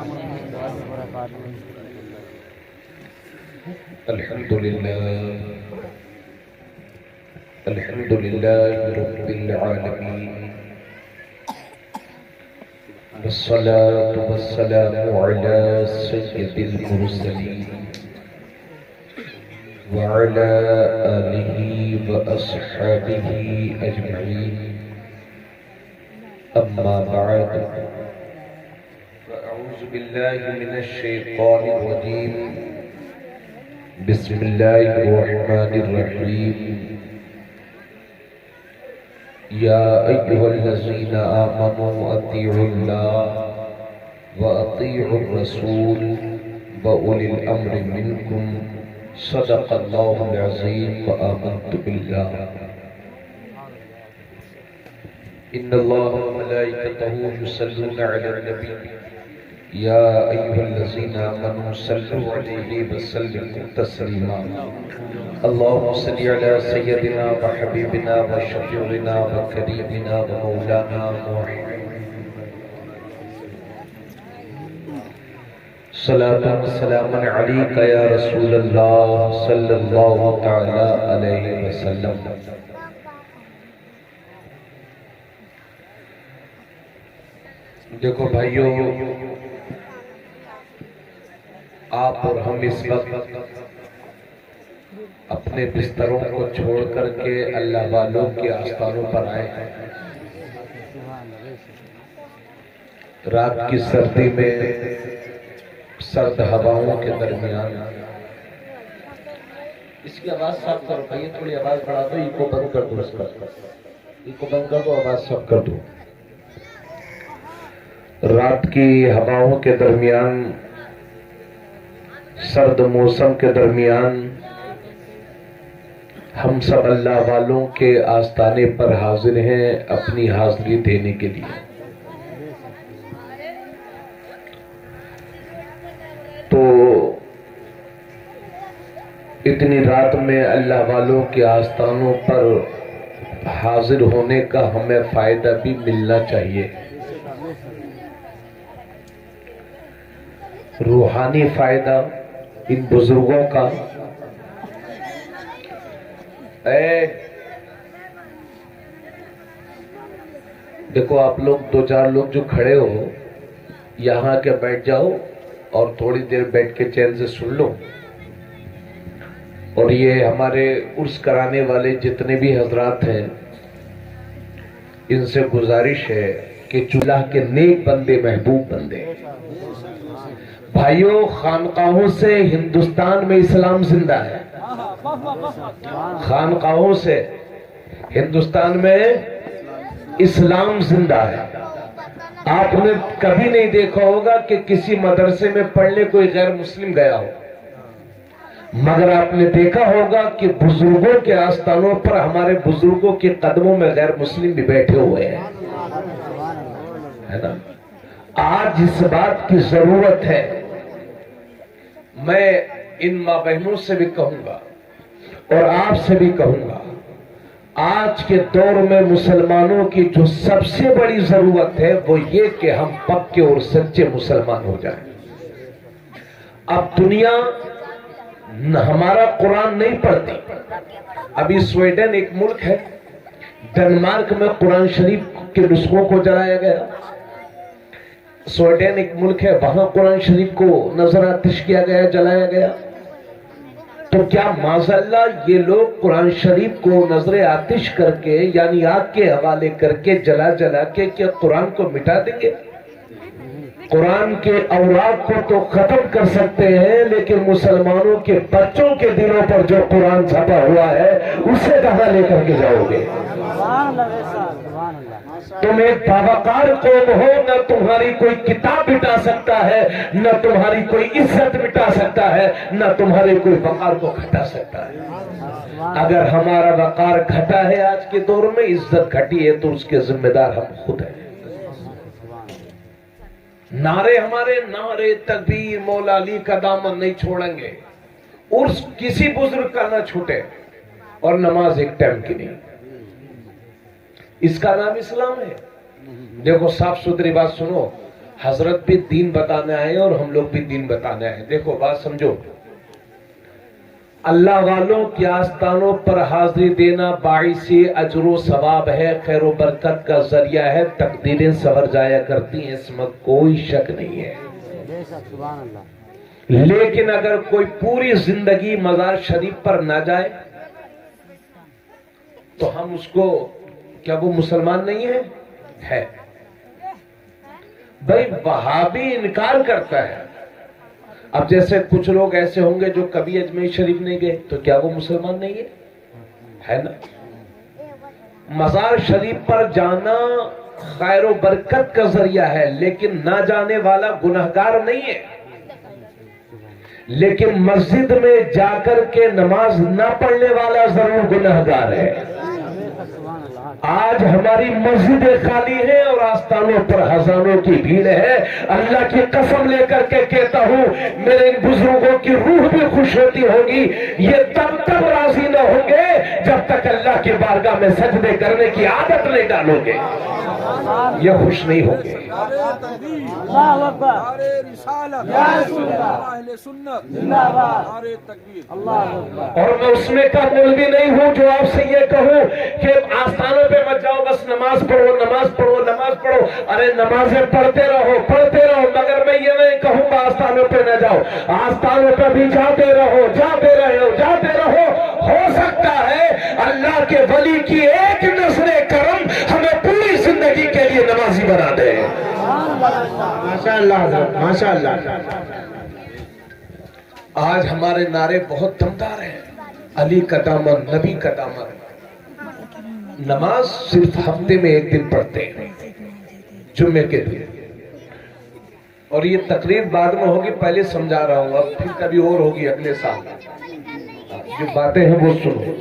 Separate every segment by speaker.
Speaker 1: الحمد لله رب العالمين، والصلاة والسلام على سيد المرسلين وعلى آله وأصحابه أجمعين، أما بعد، فأعوذ بالله من الشيطان الرجيم، بسم الله الرحمن الرحيم، يا أيها الذين آمنوا أطيعوا الله وأطيعوا الرسول وأولي الأمر منكم، صدق الله العظيم، وآمنت بالله إن الله وملائكته يصلون على النبي، يا أيها الذين آمنوا صلوا عليه وسلموا تسليما، اللهم صل على سيدنا وحبيبنا وشفيعنا وكريمنا ومولانا محمد، صلاة وسلام عليك يا رسول الله صلى الله تعالى عليه وسلم۔ دیکھو بھائیو، آپ اور ہم اس وقت اپنے بستروں کو چھوڑ کر کے اللہ والوں کے آستانوں پر آئے ہیں۔ رات کی سردی میں سرد ہواؤں کے درمیان، اس کی آواز صاف کرو بھائی، تھوڑی آواز بڑھا دو، ایکو بند کر دو، اس پر ایکو بند کر دو، آواز صاف کر دو۔ رات کی ہواؤں کے درمیان، سرد موسم کے درمیان، ہم سب اللہ والوں کے آستانے پر حاضر ہیں اپنی حاضری دینے کے لیے۔ تو اتنی رات میں اللہ والوں کے آستانوں پر حاضر ہونے کا ہمیں فائدہ بھی ملنا چاہیے، روحانی فائدہ ان بزرگوں کا۔ دیکھو آپ لوگ دو چار لوگ جو کھڑے ہو، یہاں کے بیٹھ جاؤ اور تھوڑی دیر بیٹھ کے چین سے سن لو۔ اور یہ ہمارے عرس کرانے والے جتنے بھی حضرات ہیں، ان سے گزارش ہے کہ اللہ کے نیک بندے، محبوب بندے، بھائیوں، خانقاہوں سے ہندوستان میں اسلام زندہ ہے، خانقاہوں سے ہندوستان میں اسلام زندہ ہے۔ آپ نے کبھی نہیں دیکھا ہوگا کہ کسی مدرسے میں پڑھنے کوئی غیر مسلم گیا ہو، مگر آپ نے دیکھا ہوگا کہ بزرگوں کے آستانوں پر ہمارے بزرگوں کے قدموں میں غیر مسلم بھی بیٹھے ہوئے ہیں، ہے نا؟ آج اس بات کی ضرورت ہے۔ میں ان ماں بہنوں سے بھی کہوں گا اور آپ سے بھی کہوں گا، آج کے دور میں مسلمانوں کی جو سب سے بڑی ضرورت ہے وہ یہ کہ ہم پکے اور سچے مسلمان ہو جائیں۔ اب دنیا ہمارا قرآن نہیں پڑھتی۔ ابھی سویڈن ایک ملک ہے، ڈنمارک میں قرآن شریف کے نسخوں کو جلایا گیا۔ سویڈن ایک ملک ہے، وہاں قرآن شریف کو نظر آتش کیا گیا، جلایا گیا۔ تو کیا معاذاللہ یہ لوگ قرآن شریف کو نظر آتش کر کے، یعنی آگ کے حوالے کر کے، جلا جلا کے، کیا قرآن کو مٹا دیں گے؟ قرآن کے اوراق کو تو ختم کر سکتے ہیں، لیکن مسلمانوں کے بچوں کے دلوں پر جو قرآن چھپا ہوا ہے اسے کہاں لے کر کے جاؤ گے؟ تم ایک باوقار قوم ہو، نہ تمہاری کوئی کتاب مٹا سکتا ہے، نہ تمہاری کوئی عزت مٹا سکتا ہے، نہ تمہارے کوئی وقار کو گھٹا سکتا ہے۔ اگر ہمارا وقار گھٹا ہے آج کے دور میں، عزت گھٹی ہے، تو اس کے ذمہ دار ہم خود ہیں۔ نعرے ہمارے، نعرے تکبیر، مولا علی کا دامن نہیں چھوڑیں گے، عرس کسی بزرگ کا نہ چھوٹے، اور نماز ایک ٹائم کی نہیں۔ اس کا نام اسلام ہے۔ دیکھو صاف ستھری بات سنو، حضرت بھی دین بتانے آئے اور ہم لوگ بھی دین بتانے آئے. دیکھو بات سمجھو, اللہ والوں کے آستانوں پر حاضری دینا باعث اجر و ثواب ہے, خیر و برکت کا ذریعہ ہے, تقدیریں سنور جایا کرتی ہیں, اس میں کوئی شک نہیں ہے. لیکن اگر کوئی پوری زندگی مزار شریف پر نہ جائے تو ہم اس کو, کیا وہ مسلمان نہیں ہے؟ بھائی وہابی انکار کرتا ہے. اب جیسے کچھ لوگ ایسے ہوں گے جو کبھی اجمیر شریف نہیں گئے, تو کیا وہ مسلمان نہیں ہے نا؟ مزار شریف پر جانا خیر و برکت کا ذریعہ ہے, لیکن نہ جانے والا گنہگار نہیں ہے. لیکن مسجد میں جا کر کے نماز نہ پڑھنے والا ضرور گنہگار ہے. آج ہماری مسجدیں خالی ہیں اور آستانوں پر ہزاروں کی بھیڑ ہے. اللہ کی قسم لے کر کے کہتا ہوں, میرے ان بزرگوں کی روح بھی خوش ہوتی ہوگی. یہ تب راضی نہ ہوں گے جب تک اللہ کی بارگاہ میں سجدے کرنے کی عادت نہیں ڈالو گے, یہ خوش نہیں ہوں گے. اور میں اس میں کا مولوی نہیں ہوں جو آپ سے یہ کہوں کہ آستانوں پہ مت جاؤ, بس نماز پڑھو نماز پڑھو نماز پڑھو. ارے نمازیں پڑھتے رہو, مگر میں یہ نہیں کہوں گا آستانوں پہ نہ جاؤ. آستانوں پہ بھی جاتے رہو. ہو سکتا ہے اللہ کے ولی کی ایک نظر کرم ہمیں پوری زندگی کے لیے نمازی بنا دے. ماشاءاللہ ماشاءاللہ. آج ہمارے نعرے بہت دمدار ہیں, علی کا دامن, نبی کا دامن. نماز صرف ہفتے میں ایک دن پڑھتے ہیں, جمعے کے دن. اور یہ تقریر بعد میں ہوگی, پہلے سمجھا رہا ہوں, اب پھر کبھی اور ہوگی اگلے سال. جو باتیں ہیں وہ سنو.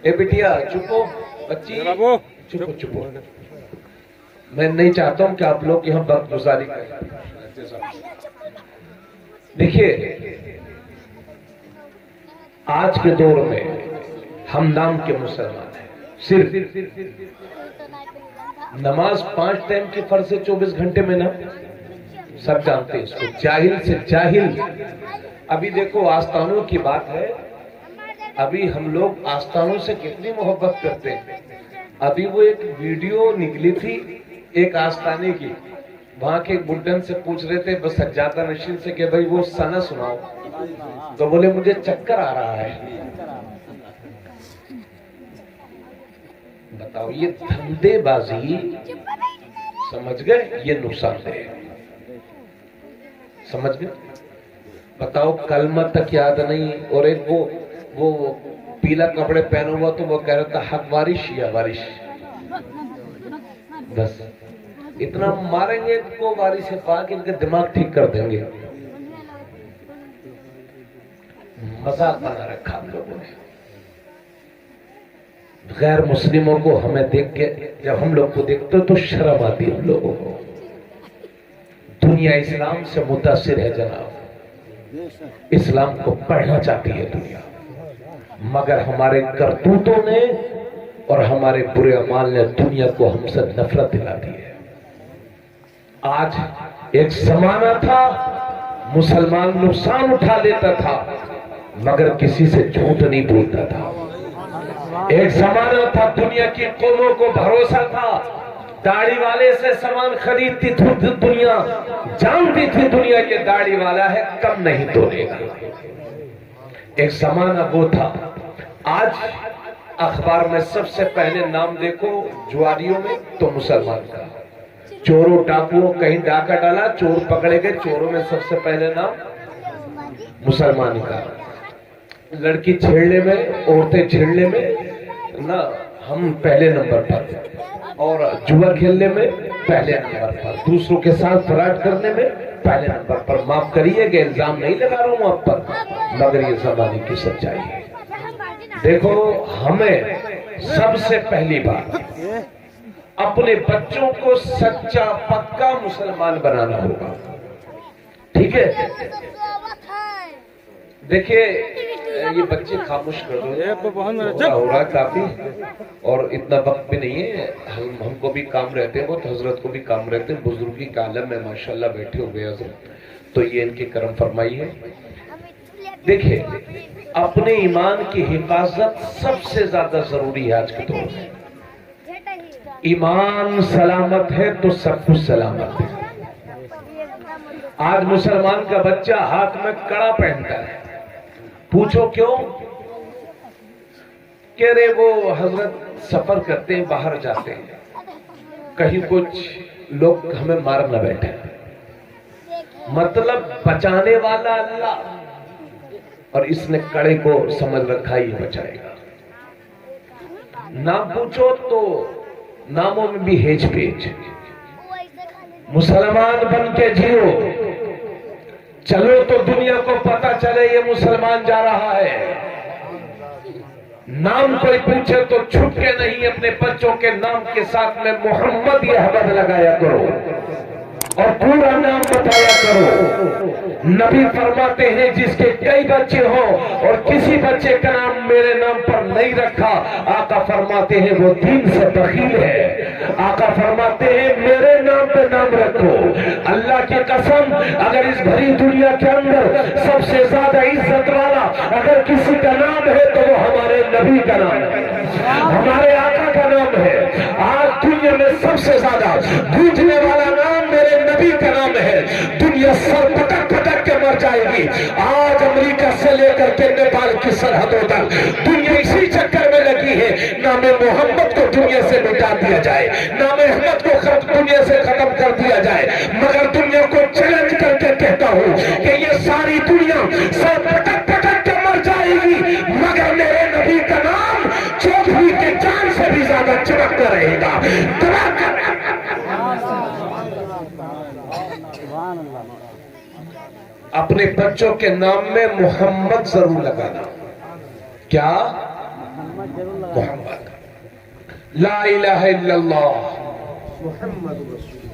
Speaker 1: اے بیٹیا چپو, بچی چپو. میں نہیں چاہتا ہوں کہ آپ لوگ یہاں وقت گزاری کریں. دیکھیے آج کے دور میں ہم نام کے مسلمان ہیں. صرف نماز 5 ٹائم کی فرض ہے 24 گھنٹے میں نا, سب جانتے ہیں اس کو. جاہل سے جاہل. ابھی دیکھو آستانوں کی بات ہے, ابھی ہم لوگ آستانوں سے کتنی محبت کرتے ہیں. ابھی وہ ایک ویڈیو نکلی تھی ایک آستانے کی, وہاں کے ایک بڈن سے پوچھ رہے تھے بس سجادہ نشین سے کہ بھائی وہ سنا سناؤ, تو بولے مجھے چکر آ رہا ہے. بتاؤ یہ دھندے بازی, سمجھ گئے, یہ نقصان دہ ہے. سمجھ گئے؟ بتاؤ کلمہ تک یاد نہیں, اور ایک وہ پیلا کپڑے پہنا ہوا تو وہ کہہ رہا تھا حق وارش یا وارش. بس اتنا ماریں گے کو واری سے پاک ان کے دماغ ٹھیک کر دیں گے. مذاق بنا رکھا ہم لوگوں نے. غیر مسلموں کو ہمیں دیکھ کے, جب ہم لوگ کو دیکھتے تو شرم آتی ہم لوگوں کو. دنیا اسلام سے متاثر ہے جناب, اسلام کو پڑھنا چاہتی ہے دنیا, مگر ہمارے کرتوتوں نے اور ہمارے برے اعمال نے دنیا کو ہم سے نفرت دلا دی ہے. آج ایک زمانہ تھا مسلمان نقصان اٹھا لیتا تھا مگر کسی سے جھوٹ نہیں بولتا تھا. ایک زمانہ تھا دنیا کی قوموں کو بھروسہ تھا, داڑھی والے سے سامان خریدتی تھی دنیا, جانتی تھی دنیا کے داڑھی والا ہے کم نہیں توڑے گا. ایک زمانہ وہ تھا. آج اخبار میں سب سے پہلے نام دیکھو جواریوں میں تو مسلمان کا. چوروں ڈاکوؤں کہیں ڈاکہ ڈالا, چور پکڑے گئے, چوروں میں سب سے پہلے نام مسلمان کا. لڑکی چھیڑنے میں, عورتیں چھیڑنے میں نا ہم پہلے نمبر پر, اور جوا کھیلنے میں پہلے نمبر پر, دوسروں کے ساتھ فراڈ کرنے میں پہلے نمبر پر. معاف کریے کہ الزام نہیں لگا رہا ہوں آپ پر, مگر یہ زمانے کی سچائی ہے. دیکھو ہمیں سب سے پہلی بات اپنے بچوں کو سچا پکا مسلمان بنانا ہوگا. ٹھیک ہے, دیکھیے یہ بچے خاموش کر دو، ہو رہا کافی، اور اتنا وقت بھی نہیں ہے، ہم کو بھی کام رہتے ہیں، بہت حضرت کو بھی کام رہتے ہیں، بزرگی کا عالم میں ماشاءاللہ بیٹھے ہوئے حضرت، تو یہ ان کی کرم فرمائی ہے۔ دیکھیں اپنے ایمان کی حفاظت سب سے زیادہ ضروری ہے آج کے دور میں۔ ایمان سلامت ہے تو سب کچھ سلامت ہے۔ آج مسلمان کا بچہ ہاتھ میں کڑا پہنتا ہے، پوچھو کیوں؟ کہہ رہے وہ حضرت سفر کرتے ہیں، باہر جاتے ہیں، کہیں کچھ لوگ ہمیں مار نہ بیٹھے، مطلب بچانے والا اللہ، اور اس نے کڑے کو سمجھ رکھا ہی بچائے گا۔ نام پوچھو تو ناموں میں بھی ہیج پیج، مسلمان بن کے جیو، چلو تو دنیا کو پتا چلے یہ مسلمان جا رہا ہے۔ نام کوئی پوچھے تو چھپ کے نہیں، اپنے بچوں کے نام کے ساتھ میں محمد یہ حبد لگایا کرو اور پورا نام بتایا کرو۔ نبی فرماتے ہیں جس کے کئی بچے ہوں اور کسی بچے کا نام میرے نام پر نہیں رکھا، آقا فرماتے ہیں وہ دین سے بخیل ہے۔ آقا فرماتے ہیں میرے نام پہ نام رکھو۔ اللہ کی قسم اگر اس بھری دنیا کے اندر سب سے زیادہ عزت والا اگر کسی کا نام ہے تو وہ ہمارے نبی کا نام ہے، ہمارے آقا کا نام ہے۔ آج دنیا میں سب سے زیادہ گونجنے والا نام میرے نبی کا نام ہے۔ دنیا سر پٹک پٹک کے مر جائے گی۔ آج امریکہ سے لے کر کے نیپال کی سرحدوں تک دنیا اسی چکر میں لگی ہے، نام محمد کو دنیا سے مٹا دیا جائے، نام احمد کو دنیا سے ختم کر دیا جائے۔ مگر دنیا کو چیلنج کر کے کہتا ہوں کہ یہ ساری دنیا سر پٹک پٹک کے مر جائے گی، مگر میرے نبی کا نام چودھری کے جان سے بھی زیادہ چمکتا رہے گا۔ اپنے بچوں کے نام میں محمد ضرور لگانا۔ کیا؟ محمد، لا الہ الا اللہ محمد رسول اللہ۔